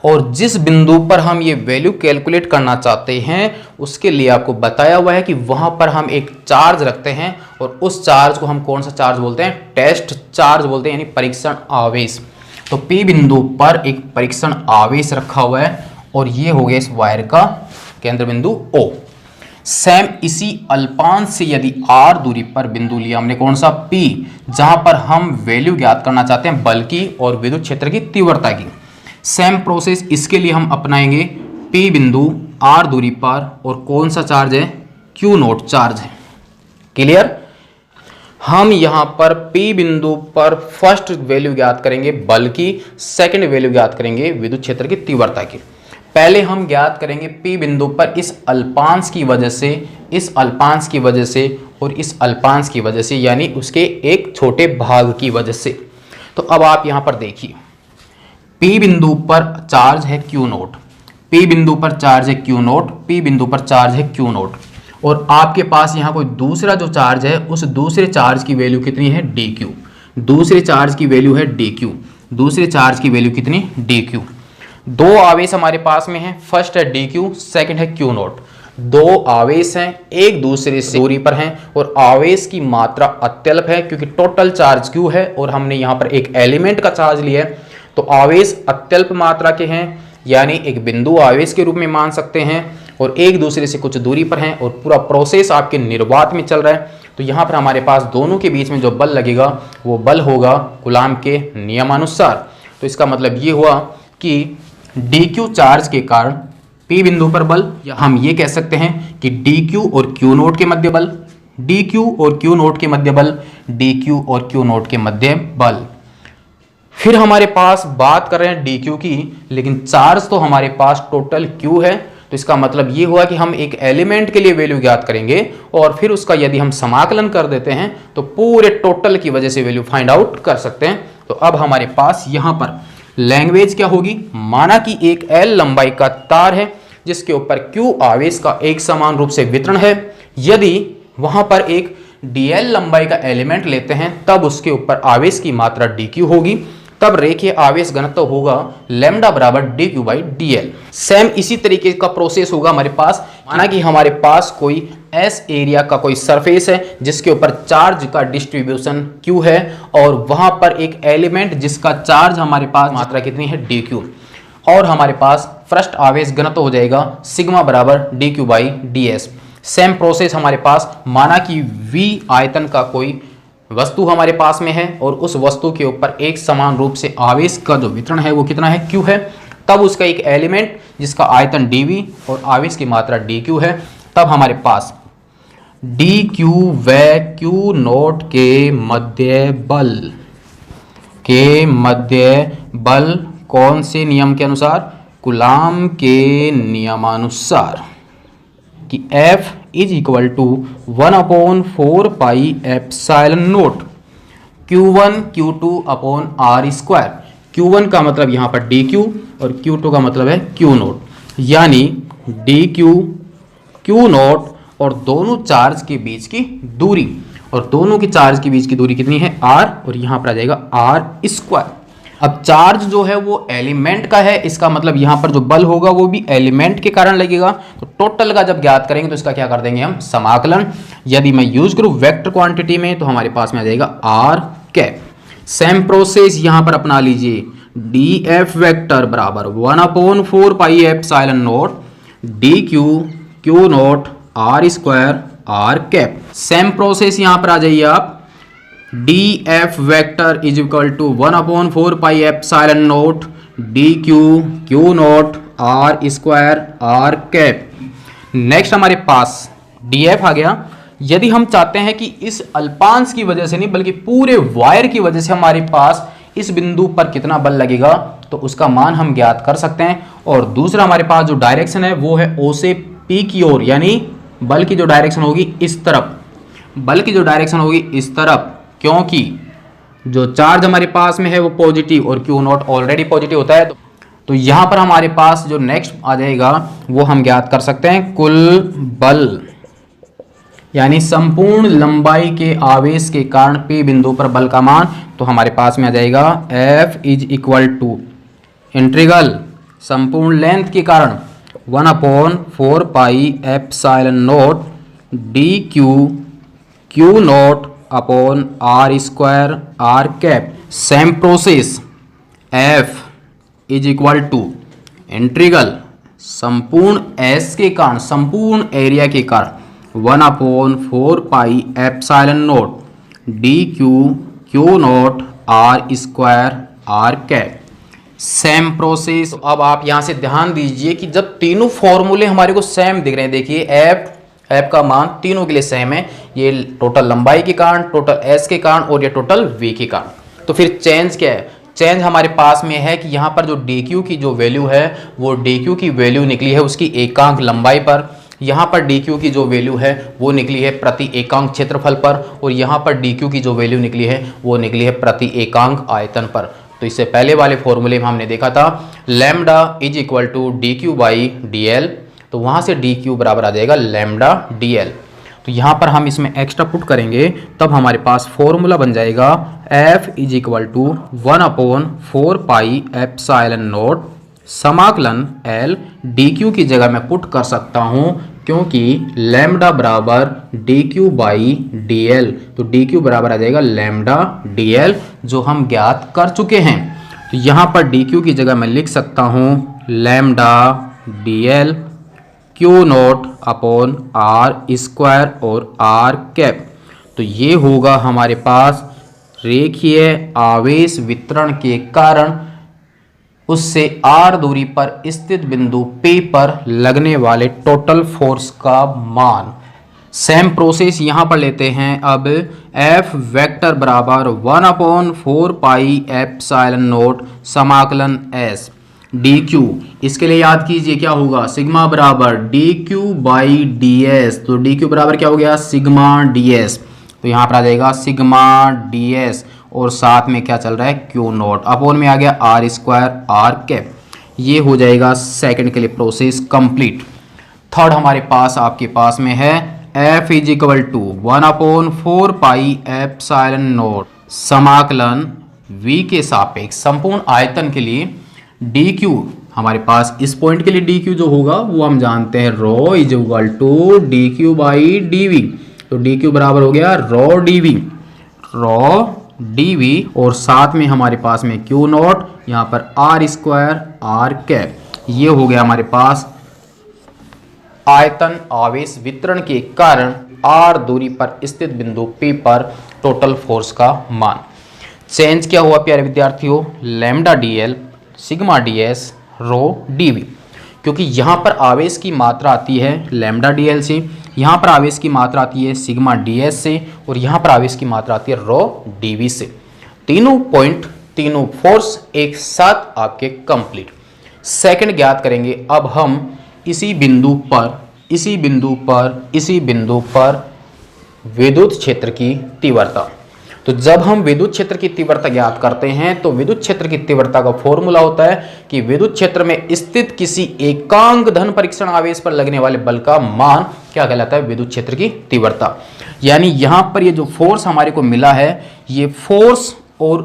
और जिस बिंदु पर हम ये वैल्यू कैलकुलेट करना चाहते हैं उसके लिए आपको बताया हुआ है कि वहां पर हम एक चार्ज रखते हैं और उस चार्ज को हम कौन सा चार्ज बोलते हैं, टेस्ट चार्ज बोलते हैं, यानी परीक्षण आवेश। तो P बिंदु पर एक परीक्षण आवेश रखा हुआ है और ये हो गया इस वायर का केंद्र बिंदु O। सेम इसी अल्पांश से यदि r दूरी पर बिंदु लिया हमने, कौन सा, P, जहां पर हम वैल्यू ज्ञात करना चाहते हैं बल की और विद्युत क्षेत्र की तीव्रता की। सेम प्रोसेस इसके लिए हम अपनाएंगे, P बिंदु r दूरी पर और कौन सा चार्ज है, Q0 चार्ज है। क्लियर। हम यहाँ पर P बिंदु पर फर्स्ट वैल्यू ज्ञात करेंगे बल की, सेकंड वैल्यू ज्ञात करेंगे विद्युत क्षेत्र की तीव्रता की। पहले हम ज्ञात करेंगे P बिंदु पर इस अल्पांश की वजह से, इस अल्पांश की वजह से और इस अल्पांश की वजह से, यानी उसके एक छोटे भाग की वजह से। तो अब आप यहाँ पर देखिए, P बिंदु पर चार्ज है Q0, P बिंदु पर चार्ज है Q0, P बिंदु पर चार्ज है Q0 और आपके पास यहाँ कोई दूसरा जो चार्ज है उस दूसरे चार्ज की वैल्यू कितनी है, dq। दूसरे चार्ज की वैल्यू है dq, दूसरे चार्ज की वैल्यू कितनी, dq। दो आवेश हमारे पास में है, फर्स्ट है dq, सेकंड है Q0। दो आवेश हैं, एक दूसरे से दूरी पर हैं और आवेश की मात्रा अत्यल्प है क्योंकि टोटल चार्ज q है और हमने यहाँ पर एक एलिमेंट का चार्ज लिया है। तो आवेश अत्यल्प मात्रा के हैं, यानी एक बिंदु आवेश के रूप में मान सकते हैं और एक दूसरे से कुछ दूरी पर हैं और पूरा प्रोसेस आपके निर्वात में चल रहा है। तो यहाँ पर हमारे पास दोनों के बीच में जो बल लगेगा वो बल होगा कूलाम के नियमानुसार। तो इसका मतलब ये हुआ कि dq चार्ज के कारण P बिंदु पर बल, या हम ये कह सकते हैं कि dq और Q0 के मध्य बल, dq और Q0 के मध्य बल, dq और Q0 के मध्य बल। फिर हमारे पास बात कर रहे हैं dq की, लेकिन चार्ज तो हमारे पास टोटल q है। तो इसका मतलब ये हुआ कि हम एक एलिमेंट के लिए वैल्यू ज्ञात करेंगे और फिर उसका यदि हम समाकलन कर देते हैं तो पूरे टोटल की वजह से वैल्यू फाइंड आउट कर सकते हैं। तो अब हमारे पास यहां पर लैंग्वेज क्या होगी, माना कि एक L लंबाई का तार है जिसके ऊपर Q आवेश का एक समान रूप से वितरण है। यदि वहां पर एक dl लंबाई का एलिमेंट लेते हैं तब उसके ऊपर आवेश की मात्रा dq होगी, तब रेखीय आवेश घनत्व होगा लैम्डा बराबर dq बाई dl। सेम इसी तरीके का प्रोसेस होगा हमारे पास, माना कि हमारे पास कोई S एरिया का कोई सरफेस है जिसके ऊपर चार्ज का डिस्ट्रीब्यूशन q है और वहां पर एक एलिमेंट जिसका चार्ज हमारे पास मात्रा कितनी है dq, और हमारे पास पृष्ठ आवेश घनत्व हो जाएगा सिग्मा बराबर dq by ds। Same process हमारे पास, माना कि V आयतन का कोई वस्तु हमारे पास में है और उस वस्तु के ऊपर एक समान रूप से आवेश का जो वितरण है वो कितना है, Q है। तब उसका एक एलिमेंट जिसका आयतन dV और आवेश की मात्रा dQ है, तब हमारे पास dQ व Q नोट के मध्य बल कौन से नियम के अनुसार, कूलाम के नियमानुसार, कि F is equal to 1/4 pi epsilon naught Q1 Q2 upon R square. Q1 का मतलब यहाँ पर dQ और Q2 का मतलब है Q नोट, यानी dQ Q नोट और दोनों चार्ज के बीच की दूरी, और दोनों की चार्ज के बीच की दूरी कितनी है R, और यहाँ पर आ जाएगा R स्क्वायर। अब चार्ज जो है वो एलिमेंट का है, इसका मतलब यहाँ पर जो बल होगा वो भी एलिमेंट के कारण लगेगा। तो टोटल का जब ज्ञात करेंगे तो इसका क्या कर देंगे हम, समाकलन। यदि मैं यूज करूँ वेक्टर क्वांटिटी में तो हमारे पास में आ जाएगा आर कैप। सेम प्रोसेस यहाँ पर अपना लीजिए, डी एफ वैक्टर बराबर 1/4 pi epsilon naught D Q naught R square R cap. Same process यहाँ पर आ जाइए आप, D F vector is equal to 1/4 pi epsilon naught D Q naught R square R cap. Next हमारे पास डी एफ आ गया। यदि हम चाहते हैं कि इस अल्पांश की वजह से नहीं बल्कि पूरे वायर की वजह से हमारे पास इस बिंदु पर कितना बल लगेगा तो उसका मान हम ज्ञात कर सकते हैं। और दूसरा हमारे पास जो डायरेक्शन है वो है ओ से पी की ओर, यानी बल की जो डायरेक्शन होगी इस तरफ, बल की जो डायरेक्शन होगी इस तरफ, क्योंकि जो चार्ज हमारे पास में है वो पॉजिटिव और क्यू नॉट ऑलरेडी पॉजिटिव होता है। तो यहां पर हमारे पास जो नेक्स्ट आ जाएगा वो हम ज्ञात कर सकते हैं कुल बल, यानी संपूर्ण लंबाई के आवेश के कारण P बिंदु पर बल का मान। तो हमारे पास में आ जाएगा F is equal to integral संपूर्ण लेंथ के कारण 1/4 pi epsilon naught D Q naught upon are square R cap. Same process F is equal to integral संपूर्ण S के कारण, संपूर्ण एरिया के कारण 1/4 pi epsilon naught D Q naught R square R cap. Same process. अब आप यहां से ध्यान दीजिए कि जब तीनों फॉर्मूले हमारे को सेम दिख रहे हैं, देखिए एफ का मान तीनों के लिए सेम है, ये टोटल लंबाई के कारण, टोटल एस के कारण और ये टोटल वी के कारण। तो फिर चेंज क्या है, चेंज हमारे पास में है कि यहाँ पर जो डी क्यू की जो वैल्यू है वो डी क्यू की वैल्यू निकली है उसकी एकांक लंबाई पर, यहाँ पर डी क्यू की जो वैल्यू है वो निकली है प्रति एकांक क्षेत्रफल पर, और यहाँ पर डी क्यू की जो वैल्यू निकली है वो निकली है प्रति एकांक आयतन पर। तो इससे पहले वाले फॉर्मूले में हमने देखा था lambda is equal to D Q by D L, तो वहाँ से डी क्यू बराबर आ जाएगा लैम्डा डी एल। तो यहाँ पर हम इसमें एक्स्ट्रा पुट करेंगे तब हमारे पास फॉर्मूला बन जाएगा F is equal to 1/4 pi epsilon naught समाकलन L डी क्यू की जगह मैं पुट कर सकता हूँ क्योंकि लैम्डा बराबर D Q by D L, तो डी क्यू बराबर आ जाएगा लैम्डा डी एल जो हम ज्ञात कर चुके हैं। तो यहाँ पर डी क्यू की जगह मैं लिख सकता हूँ lambda D L Q naught upon are square और आर कैप। तो ये होगा हमारे पास रेखीय आवेश वितरण के कारण उससे r दूरी पर स्थित बिंदु P पर लगने वाले टोटल फोर्स का मान। सेम प्रोसेस यहां पर लेते हैं। अब F वेक्टर बराबर 1/4 पाई एप्सिलॉन नोट समाकलन S। डी क्यू, इसके लिए याद कीजिए क्या होगा, सिग्मा बराबर D Q by D S. तो डी क्यू बराबर क्या हो गया, सिग्मा डी एस। तो यहाँ पर आ जाएगा सिग्मा डी एस और साथ में क्या चल रहा है, क्यू नॉट, अपोन में आ गया आर स्क्वायर आर कैप। ये हो जाएगा सेकंड के लिए प्रोसेस कंप्लीट। थर्ड हमारे पास आपके पास में है F is equal to 1/4 pi epsilon naught समाकलन v के सापेक्ष संपूर्ण आयतन के लिए डी क्यू। हमारे पास इस पॉइंट के लिए डी क्यू जो होगा वो हम जानते हैं rho is equal to D Q by d v. तो डी क्यू बराबर हो गया rho d v, rho d v और साथ में हमारे पास में क्यू नॉट, यहाँ पर आर स्क्वायर आर कैप। ये हो गया हमारे पास आयतन आवेश वितरण के कारण r दूरी पर स्थित बिंदु P पर टोटल फोर्स का मान। चेंज क्या हुआ प्यारे विद्यार्थियों, लैम्डा dl सिग्मा ds रो dv, क्योंकि यहाँ पर आवेश की मात्रा आती है लैम्डा dl से, यहाँ पर आवेश की मात्रा आती है सिग्मा ds से और यहाँ पर आवेश की मात्रा आती है रो dv से। तीनों पॉइंट तीनों फोर्स एक साथ आपके कंप्लीट। सेकंड ज्ञात करेंगे अब हम इसी बिंदु पर विद्युत क्षेत्र की तीव्रता। तो जब हम विद्युत क्षेत्र की तीव्रता ज्ञात करते हैं तो विद्युत क्षेत्र की तीव्रता का फॉर्मूला होता है कि विद्युत क्षेत्र में स्थित किसी एकांक धन परीक्षण आवेश पर लगने वाले बल का मान क्या कहलाता है, विद्युत क्षेत्र की तीव्रता। यानी यहां पर ये जो फोर्स हमारे को मिला है, ये फोर्स और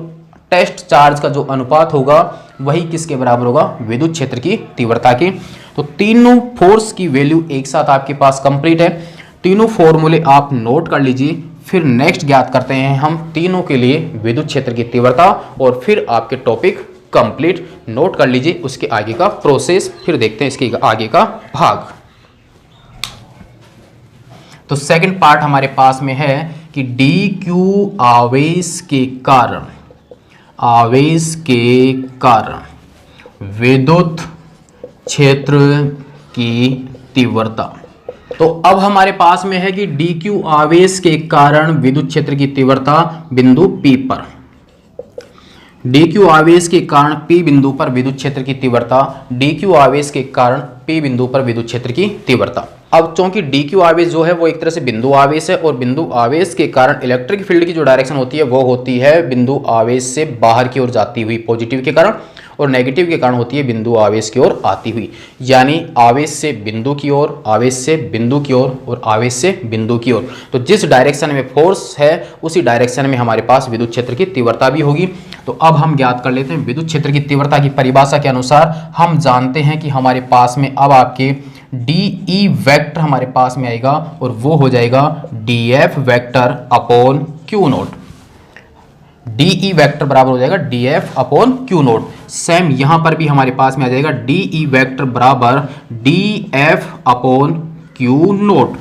टेस्ट चार्ज का जो अनुपात होगा वही किसके बराबर होगा, विद्युत क्षेत्र की तीव्रता के। तो तीनों फोर्स की वैल्यू एक साथ आपके पास कंप्लीट है। तीनों फॉर्मूले आप नोट कर लीजिए। फिर नेक्स्ट ज्ञात करते हैं हम तीनों के लिए विद्युत क्षेत्र की तीव्रता और फिर आपके टॉपिक कंप्लीट। नोट कर लीजिए उसके आगे का प्रोसेस, फिर देखते हैं इसके आगे का भाग। तो सेकंड पार्ट हमारे पास में है कि डी क्यू आवेश के कारण विद्युत क्षेत्र की तीव्रता। तो अब हमारे पास में है कि डी क्यू आवेश के कारण विद्युत क्षेत्र की तीव्रता बिंदु P पर, डी क्यू आवेश के कारण P बिंदु पर विद्युत क्षेत्र की तीव्रता, डी क्यू आवेश के कारण P बिंदु पर विद्युत क्षेत्र की तीव्रता। अब चूंकि डी क्यू आवेश जो है वो एक तरह से बिंदु आवेश है और बिंदु आवेश के कारण इलेक्ट्रिक फील्ड की जो डायरेक्शन होती है वो होती है बिंदु आवेश से बाहर की ओर जाती हुई पॉजिटिव के कारण, और नेगेटिव के कारण होती है बिंदु आवेश की ओर आती हुई। यानी आवेश से बिंदु की ओर, आवेश से बिंदु की ओर और आवेश से बिंदु की ओर। तो जिस डायरेक्शन में फोर्स है उसी डायरेक्शन में हमारे पास विद्युत क्षेत्र की तीव्रता भी होगी। तो अब हम ज्ञात कर लेते हैं विद्युत क्षेत्र की तीव्रता की परिभाषा के अनुसार हम जानते हैं कि हमारे पास में अब आपके डी ई वेक्टर हमारे पास में आएगा और वो हो जाएगा D F vector upon Q note. D E vector बराबर हो जाएगा D F upon Q naught. Same यहां पर भी हमारे पास में आ जाएगा डी ई वेक्टर बराबर D F upon Q naught.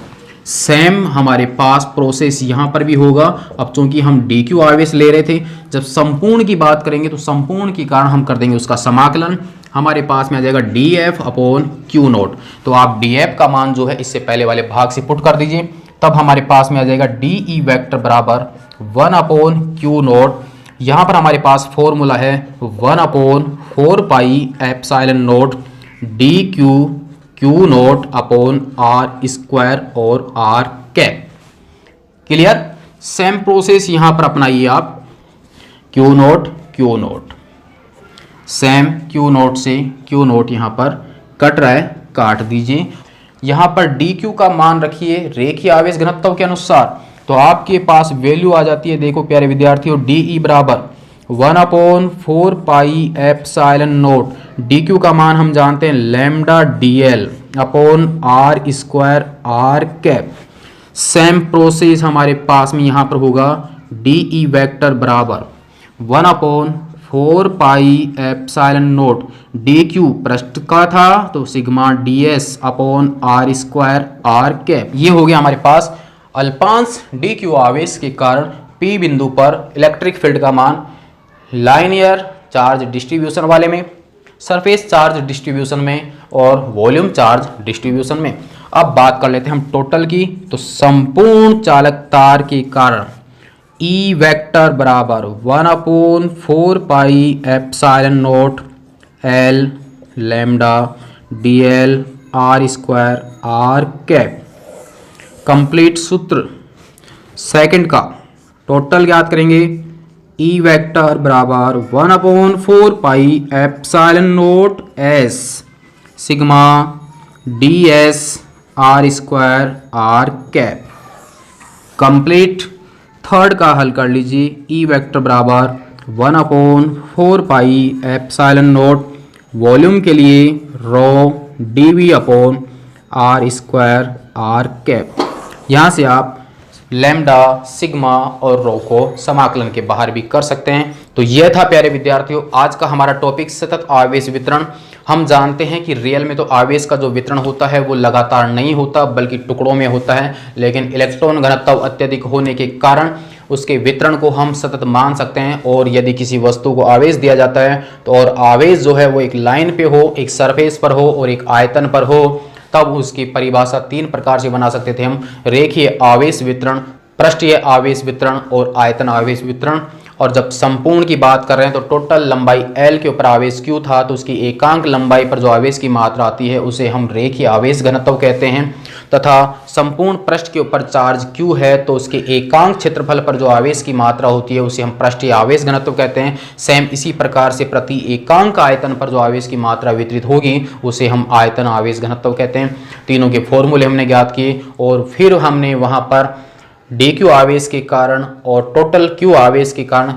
Same हमारे पास प्रोसेस यहां पर भी होगा। अब चूंकि हम डी क्यू आवेश ले रहे थे, जब संपूर्ण की बात करेंगे तो संपूर्ण के कारण हम कर देंगे उसका समाकलन। हमारे पास में आ जाएगा D F upon Q note. तो आप डी एफ का मान जो है इससे पहले वाले भाग से पुट कर दीजिए, तब हमारे पास में आ जाएगा डी ई वेक्टर बराबर 1 अपॉन क्यू नोट। यहाँ पर हमारे पास फॉर्मूला है 1/4 pi epsilon naught D q q naught upon are square और are cap. Clear? Same process यहाँ पर अपनाइए आप, q naught same q naught से क्यू नोट यहाँ पर कट रहा है, काट दीजिए। यहाँ पर डी क्यू का मान रखिए रेखीय आवेश घनत्व के अनुसार, तो आपके पास वैल्यू आ जाती है, देखो प्यारे विद्यार्थियों, डी ई बराबर 1/4 pi epsilon naught. D Q का मान हम जानते हैं lambda DL upon are square R cap. Same process हमारे पास में यहाँ पर होगा डी ई वेक्टर बराबर 1/4 pi epsilon naught. D Q पृष्ठ का था तो sigma D S upon are square R cap. ये हो गया हमारे पास अल्पांश डी क्यू आवेश के कारण पी बिंदु पर इलेक्ट्रिक फील्ड का मान लाइनियर चार्ज डिस्ट्रीब्यूशन वाले में, सरफेस चार्ज डिस्ट्रीब्यूशन में और वॉल्यूम चार्ज डिस्ट्रीब्यूशन में। अब बात कर लेते हैं हम टोटल की। तो संपूर्ण चालक तार के कारण ई वेक्टर बराबर 1/4 pi epsilon note L lambda dl r square r cap. Complete सूत्र सेकंड का टोटल ज्ञात करेंगे। E वेक्टर बराबर 1/4 pi epsilon note s sigma ds r square r cap. Complete third का हल कर लीजिए। E वेक्टर बराबर 1/4 पाई एप्सिलॉन नोट वॉल्यूम के लिए रो dv upon r square r cap. यहाँ से आप लैम्डा, सिग्मा और रो को समाकलन के बाहर भी कर सकते हैं। तो यह था प्यारे विद्यार्थियों आज का हमारा टॉपिक सतत आवेश वितरण। हम जानते हैं कि रियल में तो आवेश का जो वितरण होता है वो लगातार नहीं होता बल्कि टुकड़ों में होता है, लेकिन इलेक्ट्रॉन घनत्व अत्यधिक होने के कारण उसके वितरण को हम सतत मान सकते हैं। और यदि किसी वस्तु को आवेश दिया जाता है तो और आवेश जो है वो एक लाइन पे हो, एक सरफेस पर हो और एक आयतन पर हो, तब उसकी परिभाषा तीन प्रकार से बना सकते थे हम। रेखीय आवेश वितरण, पृष्ठीय आवेश वितरण और आयतन आवेश वितरण। और जब संपूर्ण की बात कर रहे हैं तो टोटल लंबाई L के ऊपर आवेश Q था तो उसकी एकांक लंबाई पर जो आवेश की मात्रा आती है उसे हम रेखीय आवेश घनत्व कहते हैं। तथा संपूर्ण पृष्ठ के ऊपर चार्ज Q है तो उसके एकांक क्षेत्रफल पर जो आवेश की मात्रा होती है उसे हम पृष्ठीय आवेश घनत्व कहते हैं। सेम इसी प्रकार से प्रति एकांक आयतन पर जो आवेश की मात्रा वितरित होगी उसे हम आयतन आवेश घनत्व कहते हैं। तीनों के फॉर्मूले हमने ज्ञात किए और फिर हमने वहाँ पर dq आवेश के कारण और टोटल q आवेश के कारण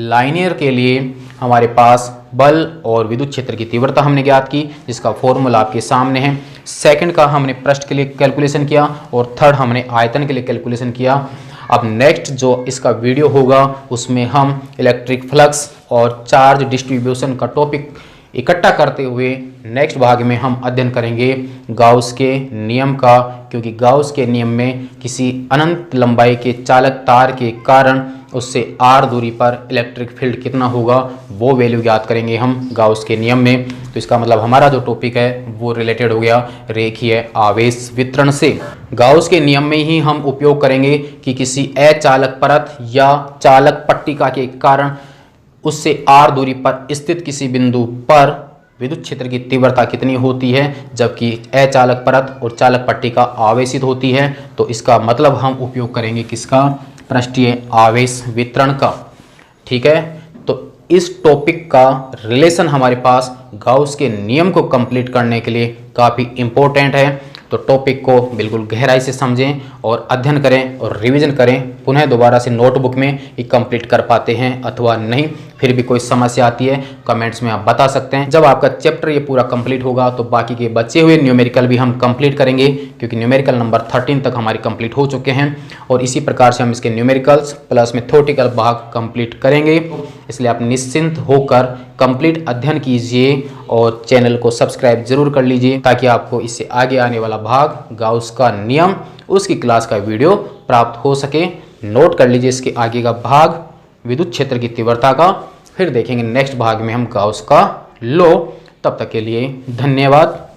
लाइनियर के लिए हमारे पास बल और विद्युत क्षेत्र की तीव्रता हमने ज्ञात की, जिसका फॉर्मूला आपके सामने है। सेकंड का हमने पृष्ठ के लिए कैलकुलेशन किया और थर्ड हमने आयतन के लिए कैलकुलेशन किया। अब नेक्स्ट जो इसका वीडियो होगा उसमें हम इलेक्ट्रिक फ्लक्स और चार्ज डिस्ट्रीब्यूशन का टॉपिक इकट्ठा करते हुए नेक्स्ट भाग में हम अध्ययन करेंगे गाउस के नियम का, क्योंकि गाउस के नियम में किसी अनंत लंबाई के चालक तार के कारण उससे r दूरी पर इलेक्ट्रिक फील्ड कितना होगा वो वैल्यू ज्ञात करेंगे हम गाउस के नियम में। तो इसका मतलब हमारा जो टॉपिक है वो रिलेटेड हो गया रेखीय आवेश वितरण से। गाउस के नियम में ही हम उपयोग करेंगे कि किसी अचालक परत या चालक पट्टिका के कारण उससे r दूरी पर स्थित किसी बिंदु पर विद्युत क्षेत्र की तीव्रता कितनी होती है, जबकि अचालक परत और चालक पट्टिका आवेशित होती है। तो इसका मतलब हम उपयोग करेंगे किसका, पृष्ठीय आवेश वितरण का। ठीक है, तो इस टॉपिक का रिलेशन हमारे पास गाउस के नियम को कंप्लीट करने के लिए काफ़ी इम्पोर्टेंट है। तो टॉपिक को बिल्कुल गहराई से समझें और अध्ययन करें और रिवीजन करें। पुनः दोबारा से नोटबुक में ये कंप्लीट कर पाते हैं अथवा नहीं, फिर भी कोई समस्या आती है कमेंट्स में आप बता सकते हैं। जब आपका चैप्टर ये पूरा कंप्लीट होगा तो बाकी के बचे हुए न्यूमेरिकल भी हम कंप्लीट करेंगे, क्योंकि न्यूमेरिकल नंबर 13 तक हमारे कंप्लीट हो चुके हैं और इसी प्रकार से हम इसके न्यूमेरिकल्स प्लस में थ्योरेटिकल भाग कंप्लीट करेंगे। इसलिए आप निश्चिंत होकर कंप्लीट अध्ययन कीजिए और चैनल को सब्सक्राइब जरूर कर लीजिए ताकि आपको इससे आगे आने वाला भाग गाउस का नियम उसकी क्लास का वीडियो प्राप्त हो सके। नोट कर लीजिए इसके आगे का भाग विद्युत क्षेत्र की तीव्रता का, फिर देखेंगे नेक्स्ट भाग में हम गाउस का लॉ। तब तक के लिए धन्यवाद।